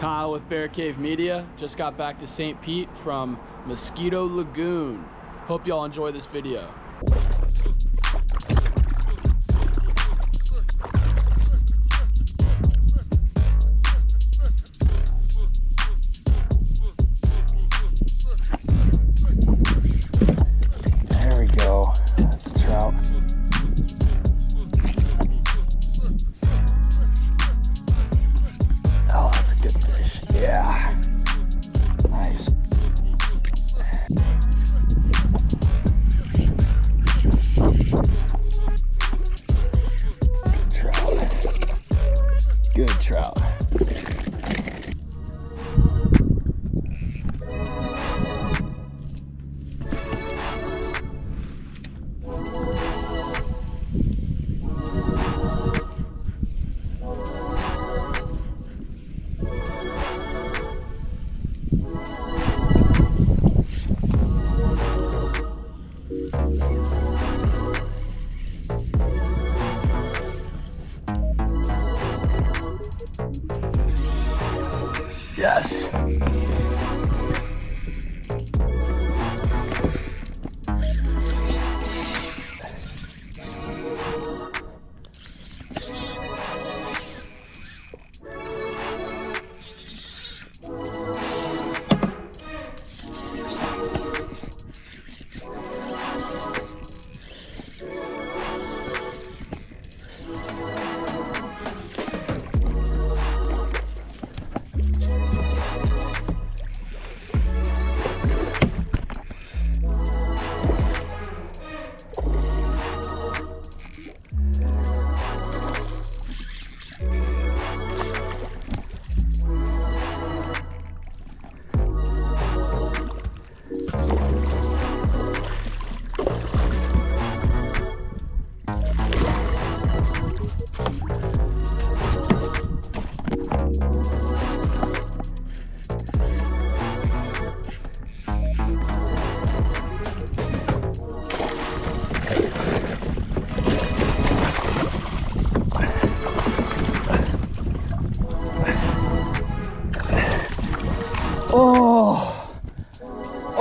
Kyle with Bear Cave Media. Just got back to St. Pete from Mosquito Lagoon. Hope y'all enjoy this video. There we go. That's a trout. Oh, that's a good fish. Yeah. Nice. Trout. Good trout. Yes.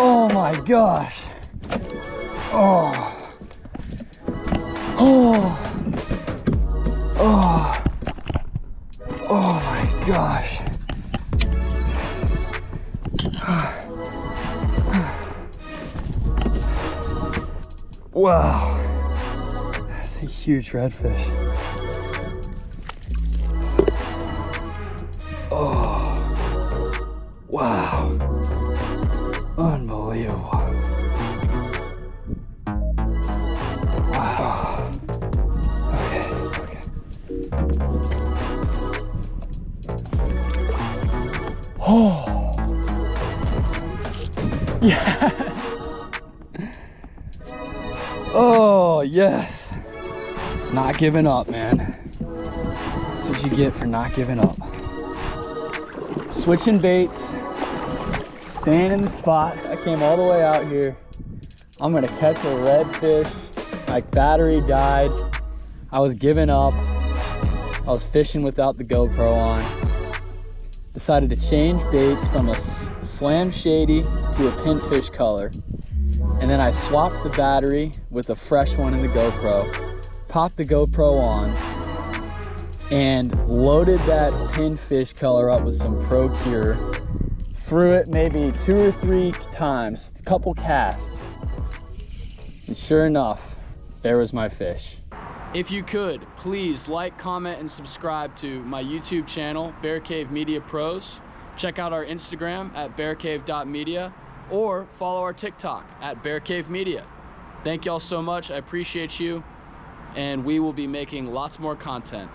Oh my gosh. Oh. Oh my gosh. Wow. That's a huge redfish. Oh. Wow. Unbelievable. Wow. Okay. Oh. Yeah. Oh, yes. Not giving up, man. That's what you get for not giving up. Switching baits. Staying in the spot. I came all the way out here. I'm gonna catch a redfish. My battery died. I was giving up. I was fishing without the GoPro on. Decided to change baits from a slam shady to a pinfish color. And then I swapped the battery with a fresh one in the GoPro. Popped the GoPro on and loaded that pinfish color up with some Procure. Threw it maybe 2 or 3 times, a couple casts, and sure enough, there was my fish. If you could, please like, comment, and subscribe to my YouTube channel, Bear Cave Media Pros. Check out our Instagram at bearcave.media or follow our TikTok at Bear Cave Media. Thank y'all so much. I appreciate you, and we will be making lots more content.